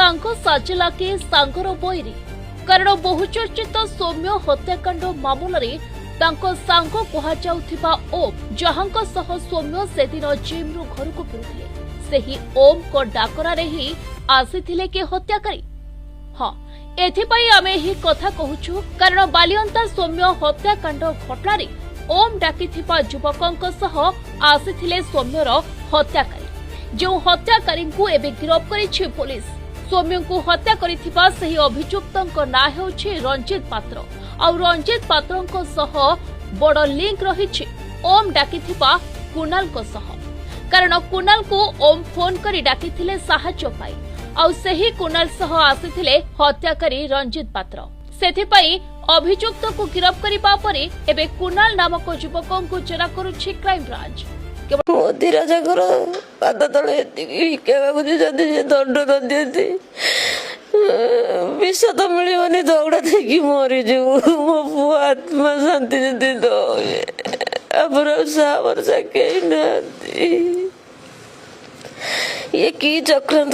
सांग साजिला के सांगर बैरी कारण बहुचर्चित सौम्य हत्याकांड मामलें सांग कहुवा ओम जहां सौम्य से दिन जिम्रु घर को फेरुले से ओम को डाकरा ही आसी के हत्याकारी। हाँ एथिपाई आमे ही कथा कहूछु कारण बालियंता सौम्य हत्याकांड घटना ओम डाकिथिबा युवकंक सह आसीथिले सौम्यर हत्याकारी जो हत्याकारी को एबे गिरफ करिछि पुलिस। सौम्य को हत्या करिथिबा सही अभियुक्तंक ना हेउछि रंजित पात्र और रंजित पात्रंक सह बड़ लिंक रहिछि ओम डाकिथिबा कुणाल को सह कारण कुणाल को ओम फोन करी डाकिथिले साहाय्य पाई और सही कुणाल सह आसीथिले हत्याकारी रंजित पात्र। सेथिपाई अभियुक्त को गिरफ करिबा परे एबे कुणाल नामक युवक को जेरा करुछि क्राइम ब्रांच। मोदी राजाकर पाद तले दंड न दियंती विष तो मिलनी दौड़ा थी मरीजु मो पु आत्मा शांति दे दो भरोसा कहीं ना ये की चक्रांत